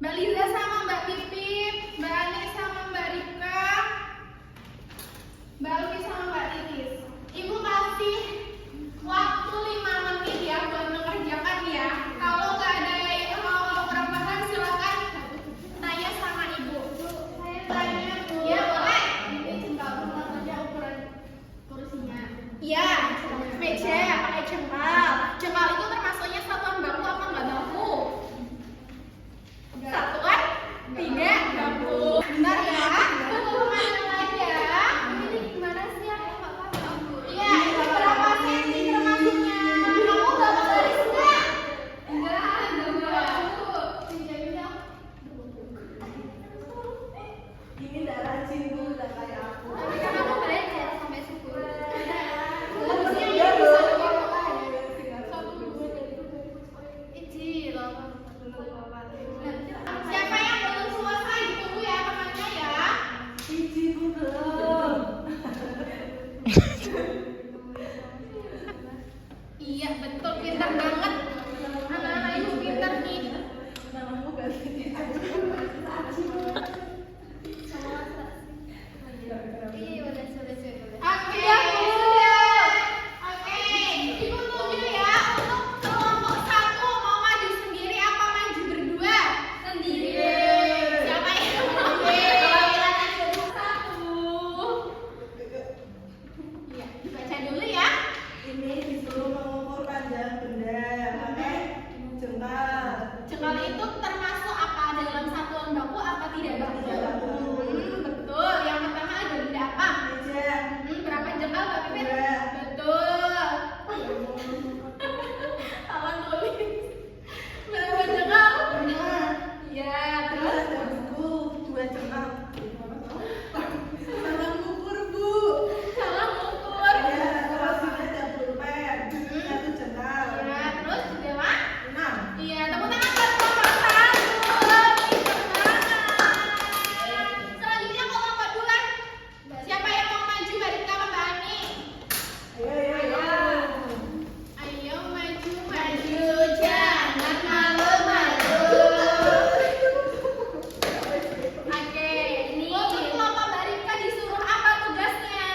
Mbak Liza sama Mbak Pipip, Mbak Ani sama Mbak Rika, Mbak Alfi sama Mbak Titis. Ibu kasih waktu 5 menit ya buat mengerjakan ya. Kalau nggak ada yang mau kurang paham silakan tanya sama ibu. Saya tanya bu. Ya boleh. Ini jengkal aja ukuran kursinya. Iya, meja pakai jengkal. Jengkal itu termasuknya satuan baku apa nggak baku? Satuan 3 baku. Bentar ya. Tunggu kemana aja. Ini gimana sih aku nggak paham. Iya, itu berapa senti termasuknya? Kamu bapak garis enggak? Enggak. Ini nggak rajin bu, udah kayak aku. Tapi kan aku belajar jarak sampai 10. Siapa yang belum selesai ditunggu ya temannya ya. Iji bu belum. Iya betul, pintar banget. Anak-anak ibu pintar nih. Namamu ganti Iji. Oke, sudah. Oke, ibu tunggu ya. Untuk kelompok 1 mau maju sendiri apa maju berdua? Sendiri. Siapa yang mau maju? 1. Iya, dibaca dulu ya. Ini disuruh mengukur panjang benda pakai jengkal. Jengkal itu termasuk apa? Dalam satuan baku apa tidak baku? Tidak baku. Betul. Yang pertama ada benda apa? Meja. Berapa jengkal Mbak Pipit? 2. Betul. Kawan tulis. Berapa jengkal? 5. Iya, Terus terus ada buku 2 jengkal. Salam ukur bu. salam ukur. Ya, terus ini ada pulpen 1 jengkal. Ya, terus juga Mak? 6. Iya, tepuk tangan buat kelompok 1. Pintar banget. Selanjutnya kelompok 2. Siapa yang mau maju Mbak Rika sama Mbak Ani? Ayo. Ayo maju, maju, jangan malu-malu. Oke, ini untuk kelompok Mbak Rika disuruh apa tugasnya?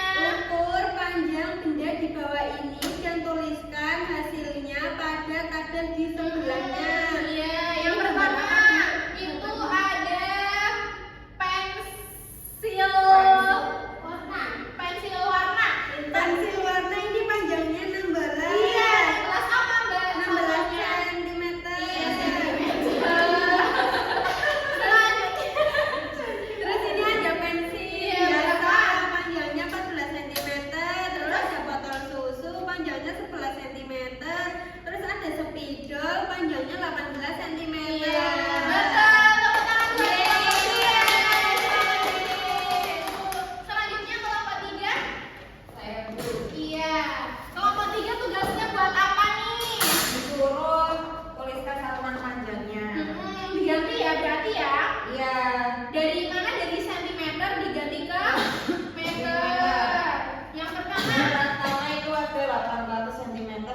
Ukur panjang benda di bawah ini dan tuliskan hasilnya pada tabel di sebelahnya. Iya, yang pertama itu ada pensil warna. Pensil warna. Pensil warna ini panjangnya 16. Iya, kelas apa Mbak? 16 Contohnya? cm. Iya, sentimeter. Selanjutnya. Terus ini ada pensil Iya, biasa panjangnya 14 cm. Terus ada botol susu panjangnya 11 cm. Terus ada spidol panjangnya 18 cm. Iya, betul. Tepuk tangan buat kelompok 2. Selanjutnya kelompok 3. Saya bu. Iya. Kelompok 3 tugasnya buat apa nih? Disuruh tuliskan satuan panjangnya. Diganti ya berarti ya. Iya. Dari mana? Dari sentimeter diganti ke meter. Yang pertama Rata-rata itu ada 800 cm ke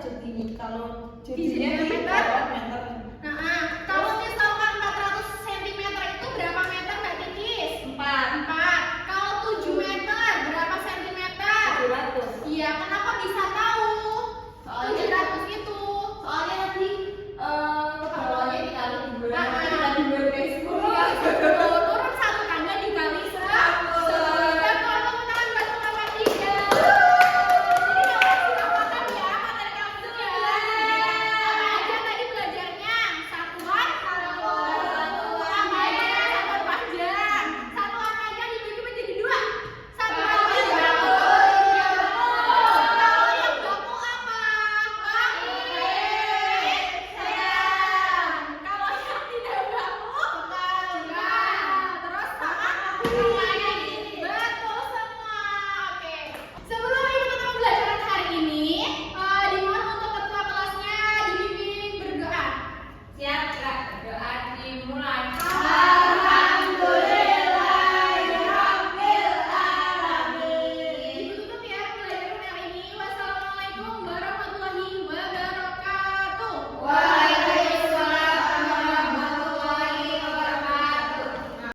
judini. Kalau Judini judinya di meter? bawah meter. kalau misalkan 400 cm itu berapa meter Mbak Titis? 4. 4. Kalau 7 meter berapa sentimeter? 700. Iya, kenapa bisa tahu? Soalnya 700 itu. Soalnya nanti bawahnya dikali 2. Ah. Dikali 2 guys. Turun 1 tangga dikali 100. Dan kalau tangan buat kelompok 3. Jadi kamu silakan ya materi kamu ya. Apa aja tadi belajarnya? Satuan, satuan panjang, satuan panjang. Satuan panjang dibagi menjadi 2. Satuan panjang. Kalau yang baku apa? Sayang. Kalau yang tidak baku, terus sama